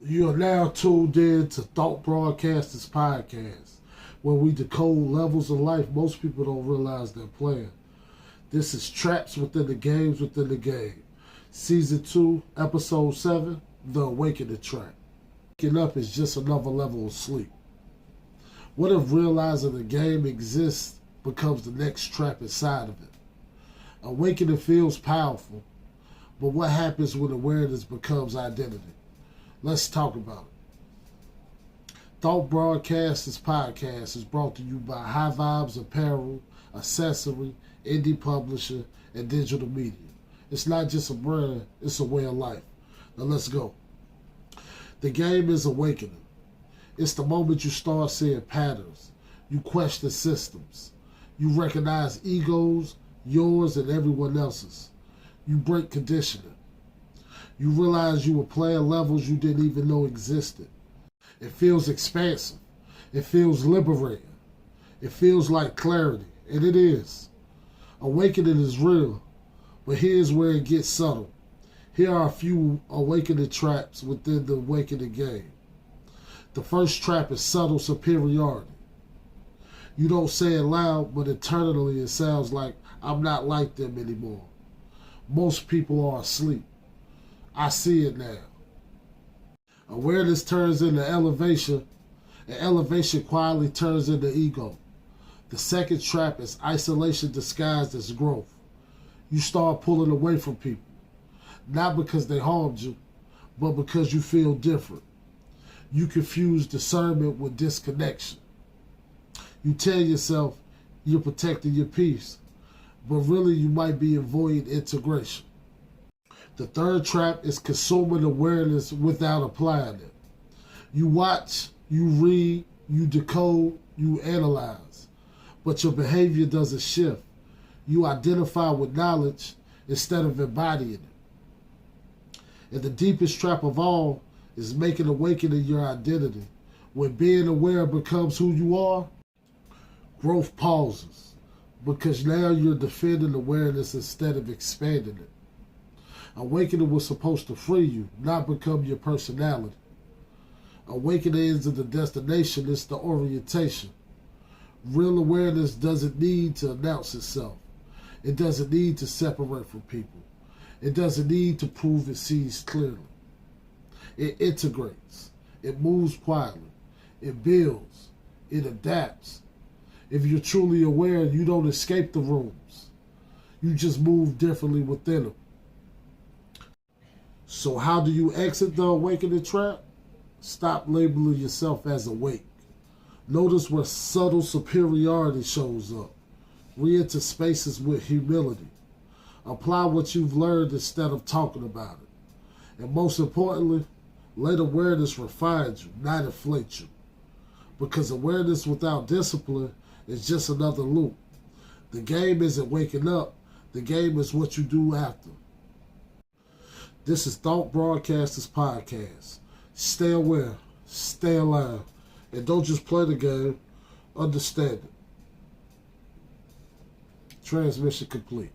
You are now tuned in to Thought Broadcasters Podcast, where we decode levels of life most people don't realize they're playing. This is Traps Within the Games Within the Game. Season 2, Episode 7, The Awakening Trap. Waking up is just another level of sleep. What if realizing the game exists becomes the next trap inside of it? Awakening feels powerful, but what happens when awareness becomes identity? Let's talk about it. Thought Broadcasters Podcast is brought to you by High Vibes Apparel, Accessory, Indie Publisher, and Digital Media. It's not just a brand, it's a way of life. Now let's go. The game is awakening. It's the moment you start seeing patterns. You question systems. You recognize egos, yours and everyone else's. You break conditioning. You realize you were playing levels you didn't even know existed. It feels expansive. It feels liberating. It feels like clarity, and it is. Awakening is real, but here's where it gets subtle. Here are a few awakening traps within the awakening game. The first trap is subtle superiority. You don't say it loud, but internally it sounds like, I'm not like them anymore. Most people are asleep. I see it now. Awareness turns into elevation, and elevation quietly turns into ego. The second trap is isolation disguised as growth. You start pulling away from people, not because they harmed you, but because you feel different. You confuse discernment with disconnection. You tell yourself you're protecting your peace, but really you might be avoiding integration. The third trap is consuming awareness without applying it. You watch, you read, you decode, you analyze, but your behavior doesn't shift. You identify with knowledge instead of embodying it. And the deepest trap of all is making awakening your identity. When being aware becomes who you are, growth pauses, because now you're defending awareness instead of expanding it. Awakening was supposed to free you, not become your personality. Awakening isn't the destination, it's the orientation. Real awareness doesn't need to announce itself. It doesn't need to separate from people. It doesn't need to prove it sees clearly. It integrates. It moves quietly. It builds. It adapts. If you're truly aware, you don't escape the rooms. You just move differently within them. So how do you exit the awakening trap? Stop labeling yourself as awake. Notice where subtle superiority shows up. Re-enter spaces with humility. Apply what you've learned instead of talking about it. And most importantly, let awareness refine you, not inflate you. Because awareness without discipline is just another loop. The game isn't waking up. The game is what you do after. This is Thought Broadcasters Podcast. Stay aware, stay alive, and don't just play the game, understand it. Transmission complete.